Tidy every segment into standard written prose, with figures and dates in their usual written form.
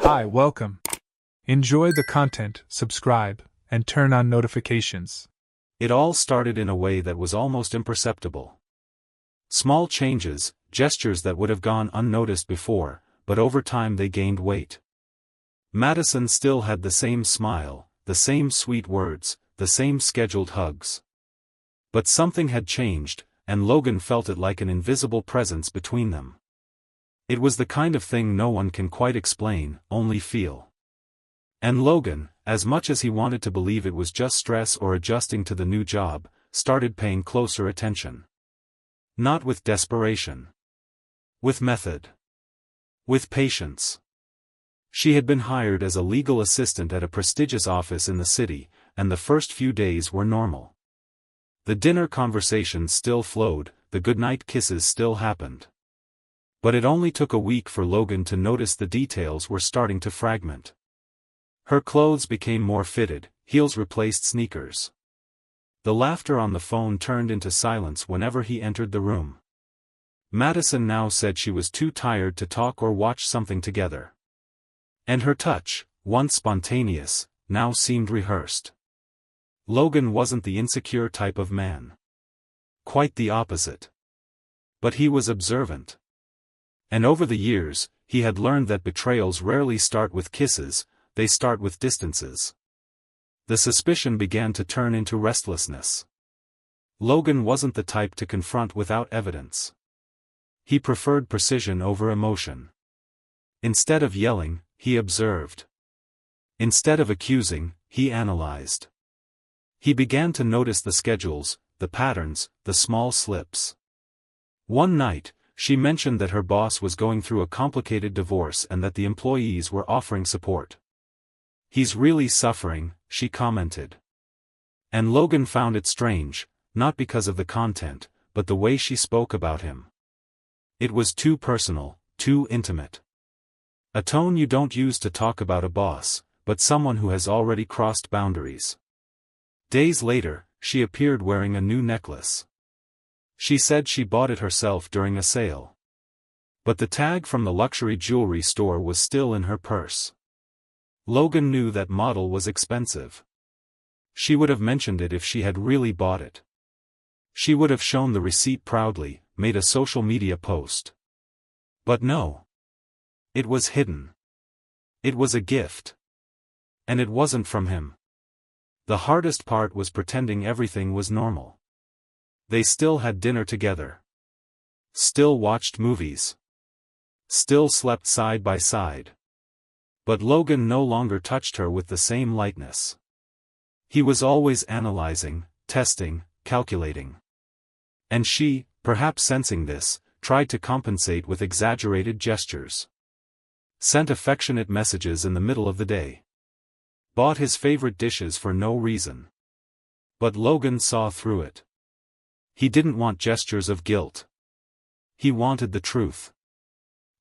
Hi, welcome. Enjoy the content, subscribe, and turn on notifications. It all started in a way that was almost imperceptible. Small changes, gestures that would have gone unnoticed before, but over time they gained weight. Madison still had the same smile, the same sweet words, the same scheduled hugs. But something had changed, and Logan felt it like an invisible presence between them. It was the kind of thing no one can quite explain, only feel. And Logan, as much as he wanted to believe it was just stress or adjusting to the new job, started paying closer attention. Not with desperation. With method. With patience. She had been hired as a legal assistant at a prestigious office in the city, and the first few days were normal. The dinner conversations still flowed, the goodnight kisses still happened. But it only took a week for Logan to notice the details were starting to fragment. Her clothes became more fitted, heels replaced sneakers. The laughter on the phone turned into silence whenever he entered the room. Madison now said she was too tired to talk or watch something together. And her touch, once spontaneous, now seemed rehearsed. Logan wasn't the insecure type of man. Quite the opposite. But he was observant. And over the years, he had learned that betrayals rarely start with kisses, they start with distances. The suspicion began to turn into restlessness. Logan wasn't the type to confront without evidence. He preferred precision over emotion. Instead of yelling, he observed. Instead of accusing, he analyzed. He began to notice the schedules, the patterns, the small slips. One night, she mentioned that her boss was going through a complicated divorce and that the employees were offering support. "He's really suffering," she commented. And Logan found it strange, not because of the content, but the way she spoke about him. It was too personal, too intimate. A tone you don't use to talk about a boss, but someone who has already crossed boundaries. Days later, she appeared wearing a new necklace. She said she bought it herself during a sale. But the tag from the luxury jewelry store was still in her purse. Logan knew that model was expensive. She would have mentioned it if she had really bought it. She would have shown the receipt proudly, made a social media post. But no. It was hidden. It was a gift. And it wasn't from him. The hardest part was pretending everything was normal. They still had dinner together. Still watched movies. Still slept side by side. But Logan no longer touched her with the same lightness. He was always analyzing, testing, calculating. And she, perhaps sensing this, tried to compensate with exaggerated gestures. Sent affectionate messages in the middle of the day. Bought his favorite dishes for no reason. But Logan saw through it. He didn't want gestures of guilt. He wanted the truth.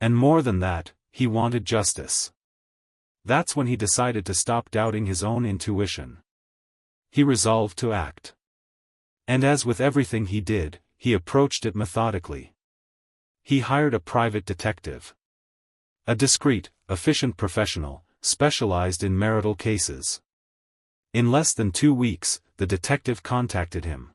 And more than that, he wanted justice. That's when he decided to stop doubting his own intuition. He resolved to act. And as with everything he did, he approached it methodically. He hired a private detective. A discreet, efficient professional, specialized in marital cases. In less than 2 weeks, the detective contacted him.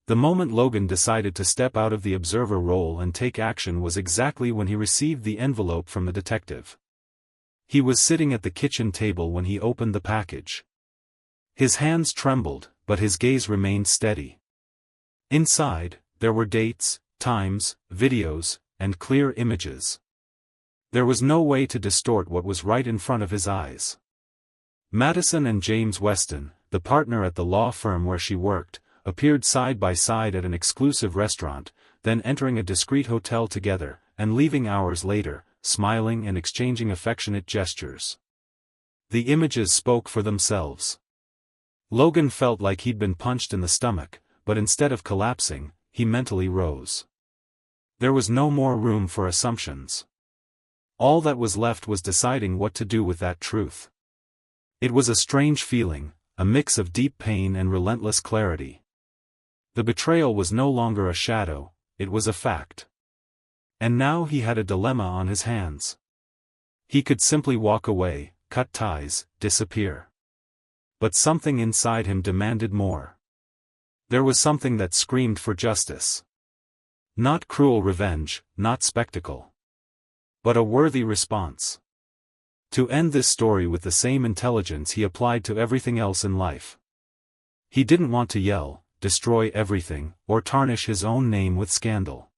The moment Logan decided to step out of the observer role and take action was exactly when he received the envelope from the detective. He was sitting at the kitchen table when he opened the package. His hands trembled, but his gaze remained steady. Inside, there were dates, times, videos, and clear images. There was no way to distort what was right in front of his eyes. Madison and James Weston, the partner at the law firm where she worked, appeared side by side at an exclusive restaurant, then entering a discreet hotel together, and leaving hours later, smiling and exchanging affectionate gestures. The images spoke for themselves. Logan felt like he'd been punched in the stomach, but instead of collapsing, he mentally rose. There was no more room for assumptions. All that was left was deciding what to do with that truth. It was a strange feeling, a mix of deep pain and relentless clarity. The betrayal was no longer a shadow, it was a fact. And now he had a dilemma on his hands. He could simply walk away, cut ties, disappear. But something inside him demanded more. There was something that screamed for justice. Not cruel revenge, not spectacle. But a worthy response. To end this story with the same intelligence he applied to everything else in life. He didn't want to yell, destroy everything, or tarnish his own name with scandal.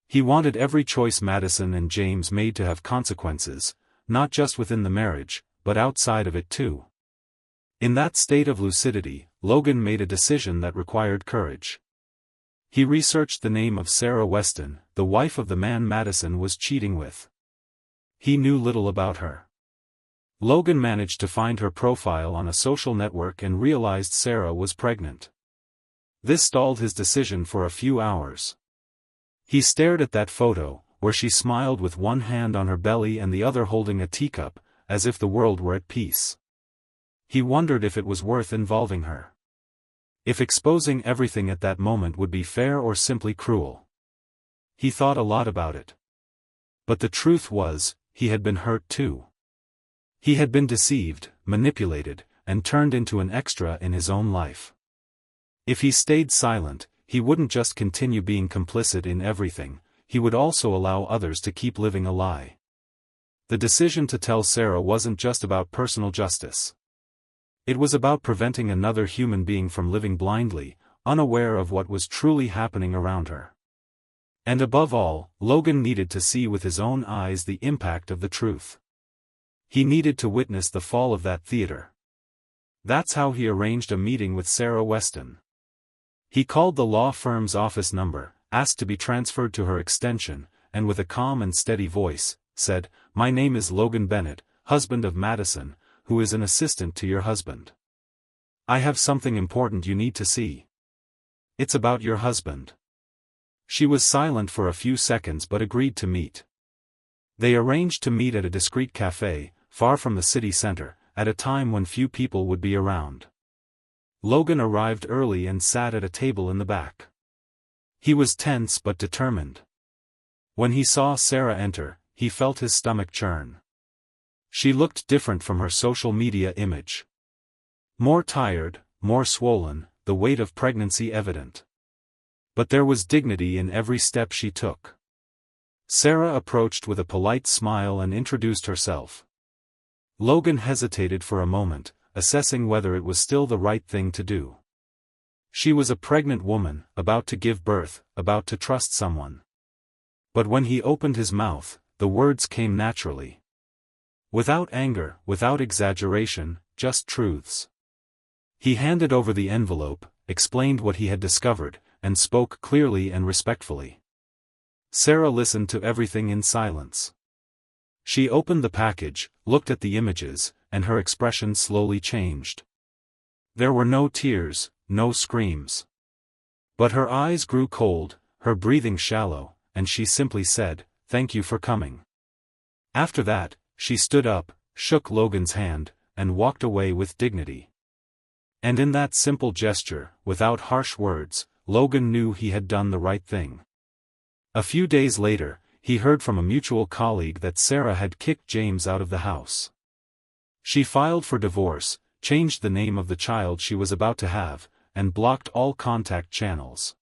He wanted every choice Madison and James made to have consequences, not just within the marriage, but outside of it too. In that state of lucidity, Logan made a decision that required courage. He researched the name of Sarah Weston, the wife of the man Madison was cheating with. He knew little about her. Logan managed to find her profile on a social network and realized Sarah was pregnant. This stalled his decision for a few hours. He stared at that photo, where she smiled with one hand on her belly and the other holding a teacup, as if the world were at peace. He wondered if it was worth involving her. If exposing everything at that moment would be fair or simply cruel. He thought a lot about it. But the truth was, he had been hurt too. He had been deceived, manipulated, and turned into an extra in his own life. If he stayed silent, he wouldn't just continue being complicit in everything, he would also allow others to keep living a lie. The decision to tell Sarah wasn't just about personal justice. It was about preventing another human being from living blindly, unaware of what was truly happening around her. And above all, Logan needed to see with his own eyes the impact of the truth. He needed to witness the fall of that theater. That's how he arranged a meeting with Sarah Weston. He called the law firm's office number, asked to be transferred to her extension, and with a calm and steady voice, said, "My name is Logan Bennett, husband of Madison, who is an assistant to your husband. I have something important you need to see. It's about your husband." She was silent for a few seconds but agreed to meet. They arranged to meet at a discreet cafe, far from the city center, at a time when few people would be around. Logan arrived early and sat at a table in the back. He was tense but determined. When he saw Sarah enter, he felt his stomach churn. She looked different from her social media image. More tired, more swollen, the weight of pregnancy evident. But there was dignity in every step she took. Sarah approached with a polite smile and introduced herself. Logan hesitated for a moment, assessing whether it was still the right thing to do. She was a pregnant woman, about to give birth, about to trust someone. But when he opened his mouth, the words came naturally. Without anger, without exaggeration, just truths. He handed over the envelope, explained what he had discovered, and spoke clearly and respectfully. Sarah listened to everything in silence. She opened the package, looked at the images, and her expression slowly changed. There were no tears, no screams. But her eyes grew cold, her breathing shallow, and she simply said, "Thank you for coming." After that, she stood up, shook Logan's hand, and walked away with dignity. And in that simple gesture, without harsh words, Logan knew he had done the right thing. A few days later, he heard from a mutual colleague that Sarah had kicked James out of the house. She filed for divorce, changed the name of the child she was about to have, and blocked all contact channels.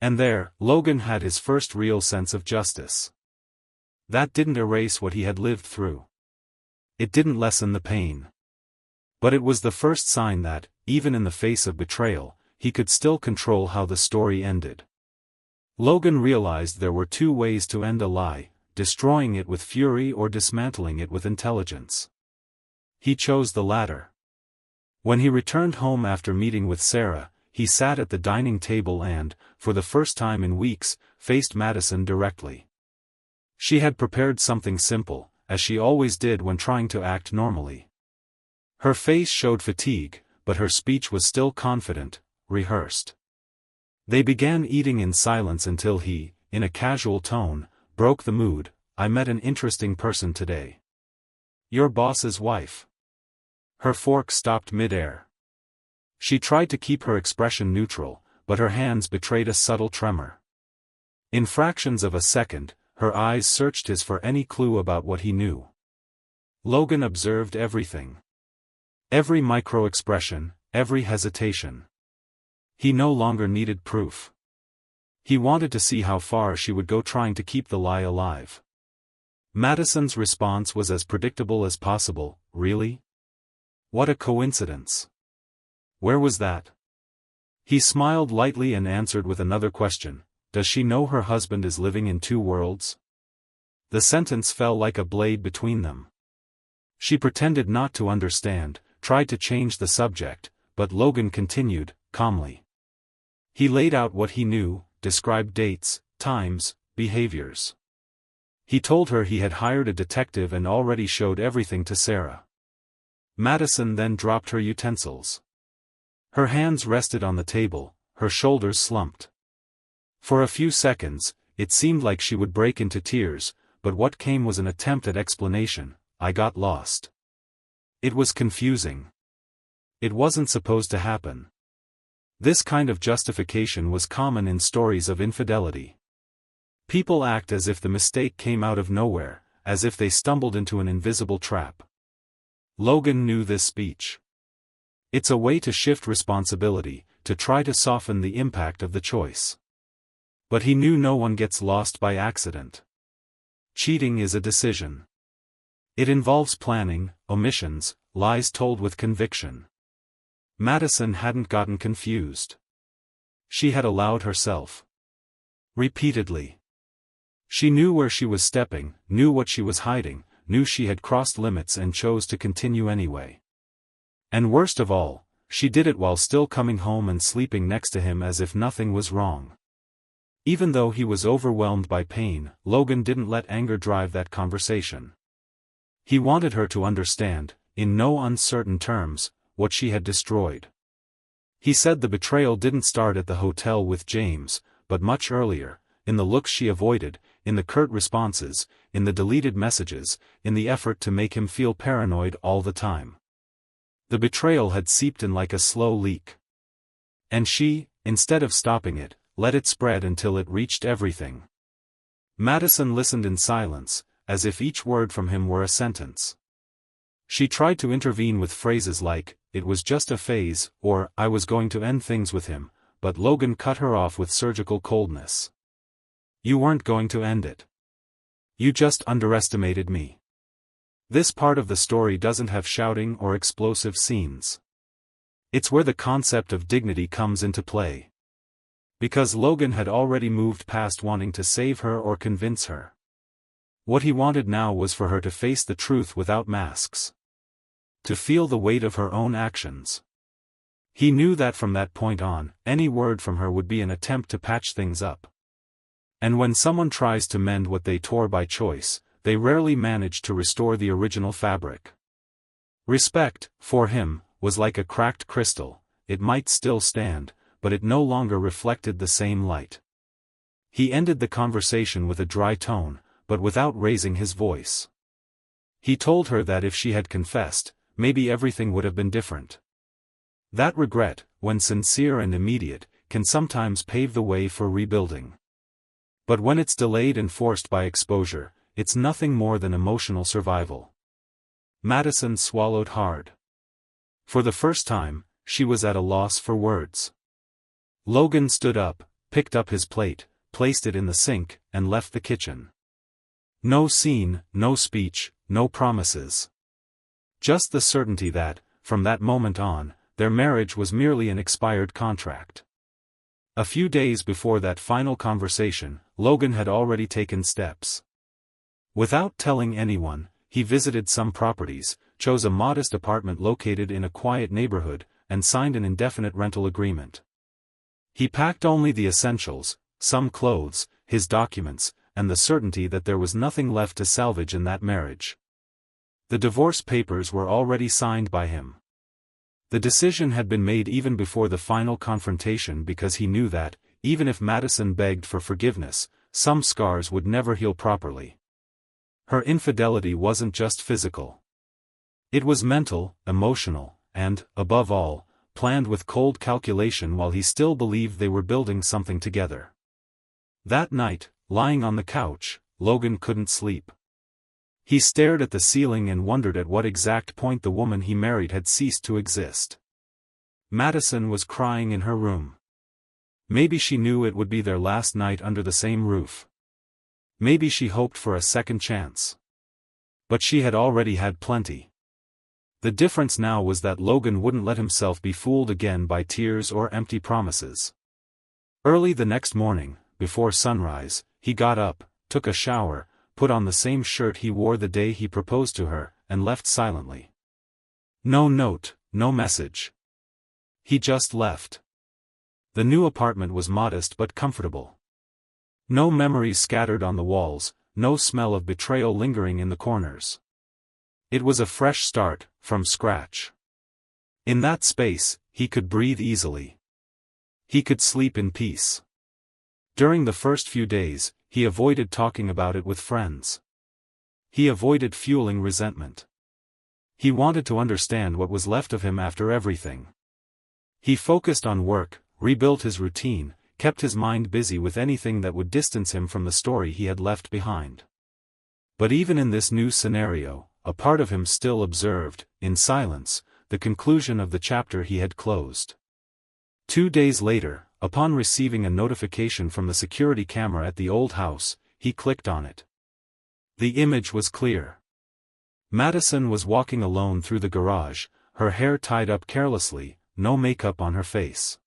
And there, Logan had his first real sense of justice. That didn't erase what he had lived through. It didn't lessen the pain. But it was the first sign that, even in the face of betrayal, he could still control how the story ended. Logan realized there were two ways to end a lie, destroying it with fury or dismantling it with intelligence. He chose the latter. When he returned home after meeting with Sarah, he sat at the dining table and, for the first time in weeks, faced Madison directly. She had prepared something simple, as she always did when trying to act normally. Her face showed fatigue, but her speech was still confident, rehearsed. They began eating in silence until he, in a casual tone, broke the mood. "I met an interesting person today. Your boss's wife." Her fork stopped mid-air. She tried to keep her expression neutral, but her hands betrayed a subtle tremor. In fractions of a second, her eyes searched his for any clue about what he knew. Logan observed everything. Every micro-expression, every hesitation. He no longer needed proof. He wanted to see how far she would go trying to keep the lie alive. Madison's response was as predictable as possible. Really? What a coincidence. Where was that? He smiled lightly and answered with another question. Does she know her husband is living in two worlds? The sentence fell like a blade between them. She pretended not to understand, tried to change the subject, but Logan continued, calmly. He laid out what he knew, described dates, times, behaviors. He told her he had hired a detective and already showed everything to Sarah. Madison then dropped her utensils. Her hands rested on the table, her shoulders slumped. For a few seconds, it seemed like she would break into tears, but what came was an attempt at explanation. I got lost. It was confusing. It wasn't supposed to happen. This kind of justification was common in stories of infidelity. People act as if the mistake came out of nowhere, as if they stumbled into an invisible trap. Logan knew this speech. It's a way to shift responsibility, to try to soften the impact of the choice. But he knew no one gets lost by accident. Cheating is a decision. It involves planning, omissions, lies told with conviction. Madison hadn't gotten confused. She had allowed herself. Repeatedly. She knew where she was stepping, knew what she was hiding, knew she had crossed limits and chose to continue anyway. And worst of all, she did it while still coming home and sleeping next to him as if nothing was wrong. Even though he was overwhelmed by pain, Logan didn't let anger drive that conversation. He wanted her to understand, in no uncertain terms, what she had destroyed. He said the betrayal didn't start at the hotel with James, but much earlier, in the looks she avoided, in the curt responses, in the deleted messages, in the effort to make him feel paranoid all the time. The betrayal had seeped in like a slow leak. And she, instead of stopping it, let it spread until it reached everything. Madison listened in silence, as if each word from him were a sentence. She tried to intervene with phrases like, "It was just a phase," or "I was going to end things with him," but Logan cut her off with surgical coldness. "You weren't going to end it. You just underestimated me." This part of the story doesn't have shouting or explosive scenes. It's where the concept of dignity comes into play. Because Logan had already moved past wanting to save her or convince her. What he wanted now was for her to face the truth without masks. To feel the weight of her own actions. He knew that from that point on, any word from her would be an attempt to patch things up. And when someone tries to mend what they tore by choice, they rarely manage to restore the original fabric. Respect, for him, was like a cracked crystal. It might still stand, but it no longer reflected the same light. He ended the conversation with a dry tone, but without raising his voice. He told her that if she had confessed, maybe everything would have been different. That regret, when sincere and immediate, can sometimes pave the way for rebuilding. But when it's delayed and forced by exposure, it's nothing more than emotional survival. Madison swallowed hard. For the first time, she was at a loss for words. Logan stood up, picked up his plate, placed it in the sink, and left the kitchen. No scene, no speech, no promises. Just the certainty that, from that moment on, their marriage was merely an expired contract. A few days before that final conversation, Logan had already taken steps. Without telling anyone, he visited some properties, chose a modest apartment located in a quiet neighborhood, and signed an indefinite rental agreement. He packed only the essentials, some clothes, his documents, and the certainty that there was nothing left to salvage in that marriage. The divorce papers were already signed by him. The decision had been made even before the final confrontation because he knew that, even if Madison begged for forgiveness, some scars would never heal properly. Her infidelity wasn't just physical. It was mental, emotional, and, above all, planned with cold calculation while he still believed they were building something together. That night, lying on the couch, Logan couldn't sleep. He stared at the ceiling and wondered at what exact point the woman he married had ceased to exist. Madison was crying in her room. Maybe she knew it would be their last night under the same roof. Maybe she hoped for a second chance. But she had already had plenty. The difference now was that Logan wouldn't let himself be fooled again by tears or empty promises. Early the next morning, before sunrise, he got up, took a shower, put on the same shirt he wore the day he proposed to her, and left silently. No note, no message. He just left. The new apartment was modest but comfortable. No memories scattered on the walls, no smell of betrayal lingering in the corners. It was a fresh start, from scratch. In that space, he could breathe easily. He could sleep in peace. During the first few days, he avoided talking about it with friends. He avoided fueling resentment. He wanted to understand what was left of him after everything. He focused on work, rebuilt his routine, kept his mind busy with anything that would distance him from the story he had left behind. But even in this new scenario, a part of him still observed, in silence, the conclusion of the chapter he had closed. 2 days later, upon receiving a notification from the security camera at the old house, he clicked on it. The image was clear. Madison was walking alone through the garage, her hair tied up carelessly, no makeup on her face.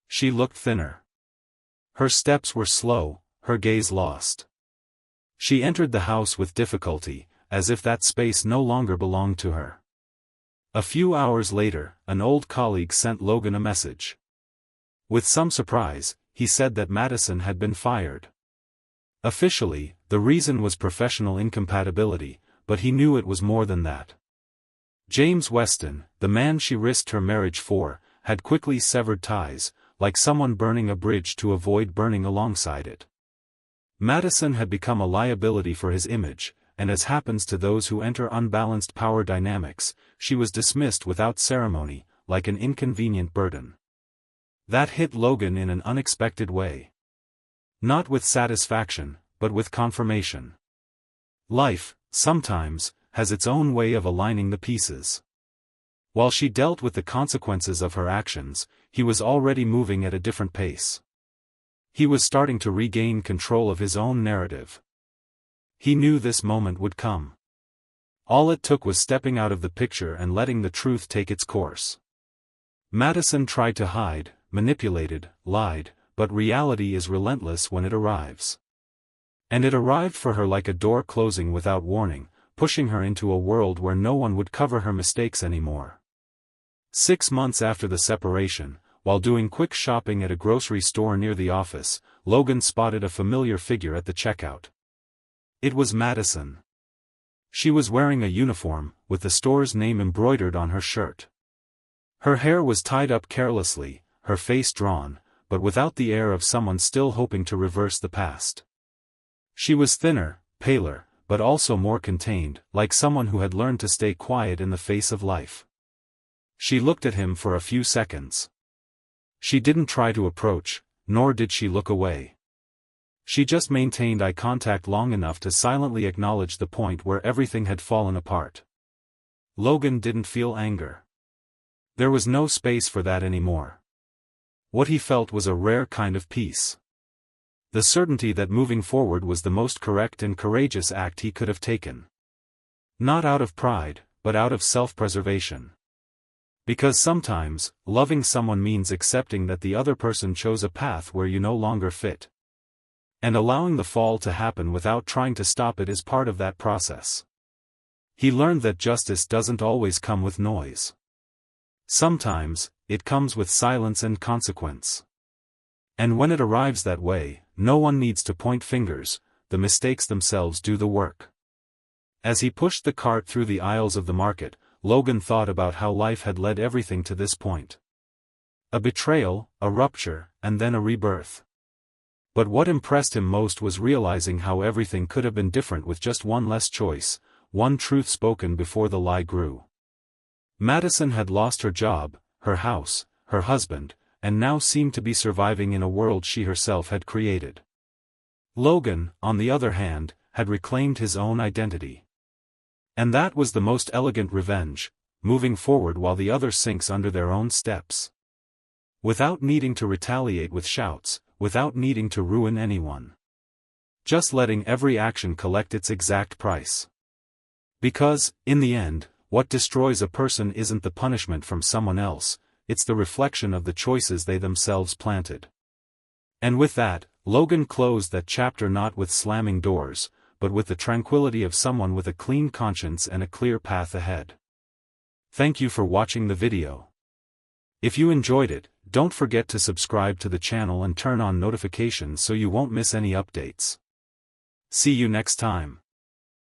She looked thinner. Her steps were slow, her gaze lost. She entered the house with difficulty, as if that space no longer belonged to her. A few hours later, an old colleague sent Logan a message. With some surprise, he said that Madison had been fired. Officially, the reason was professional incompatibility, but he knew it was more than that. James Weston, the man she risked her marriage for, had quickly severed ties, like someone burning a bridge to avoid burning alongside it. Madison had become a liability for his image, and as happens to those who enter unbalanced power dynamics, she was dismissed without ceremony, like an inconvenient burden. That hit Logan in an unexpected way. Not with satisfaction, but with confirmation. Life, sometimes, has its own way of aligning the pieces. While she dealt with the consequences of her actions, he was already moving at a different pace. He was starting to regain control of his own narrative. He knew this moment would come. All it took was stepping out of the picture and letting the truth take its course. Madison tried to hide, manipulated, lied, but reality is relentless when it arrives. And it arrived for her like a door closing without warning, pushing her into a world where no one would cover her mistakes anymore. 6 months after the separation, while doing quick shopping at a grocery store near the office, Logan spotted a familiar figure at the checkout. It was Madison. She was wearing a uniform, with the store's name embroidered on her shirt. Her hair was tied up carelessly, her face drawn, but without the air of someone still hoping to reverse the past. She was thinner, paler, but also more contained, like someone who had learned to stay quiet in the face of life. She looked at him for a few seconds. She didn't try to approach, nor did she look away. She just maintained eye contact long enough to silently acknowledge the point where everything had fallen apart. Logan didn't feel anger. There was no space for that anymore. What he felt was a rare kind of peace. The certainty that moving forward was the most correct and courageous act he could have taken. Not out of pride, but out of self-preservation. Because sometimes, loving someone means accepting that the other person chose a path where you no longer fit. And allowing the fall to happen without trying to stop it is part of that process. He learned that justice doesn't always come with noise. Sometimes, it comes with silence and consequence. And when it arrives that way, no one needs to point fingers, the mistakes themselves do the work. As he pushed the cart through the aisles of the market, Logan thought about how life had led everything to this point. A betrayal, a rupture, and then a rebirth. But what impressed him most was realizing how everything could have been different with just one less choice, one truth spoken before the lie grew. Madison had lost her job, her house, her husband, and now seemed to be surviving in a world she herself had created. Logan, on the other hand, had reclaimed his own identity. And that was the most elegant revenge, moving forward while the other sinks under their own steps. Without needing to retaliate with shouts, without needing to ruin anyone. Just letting every action collect its exact price. Because, in the end, what destroys a person isn't the punishment from someone else, it's the reflection of the choices they themselves planted. And with that, Logan closed that chapter not with slamming doors, but with the tranquility of someone with a clean conscience and a clear path ahead. Thank you for watching the video. If you enjoyed it, don't forget to subscribe to the channel and turn on notifications so you won't miss any updates. See you next time.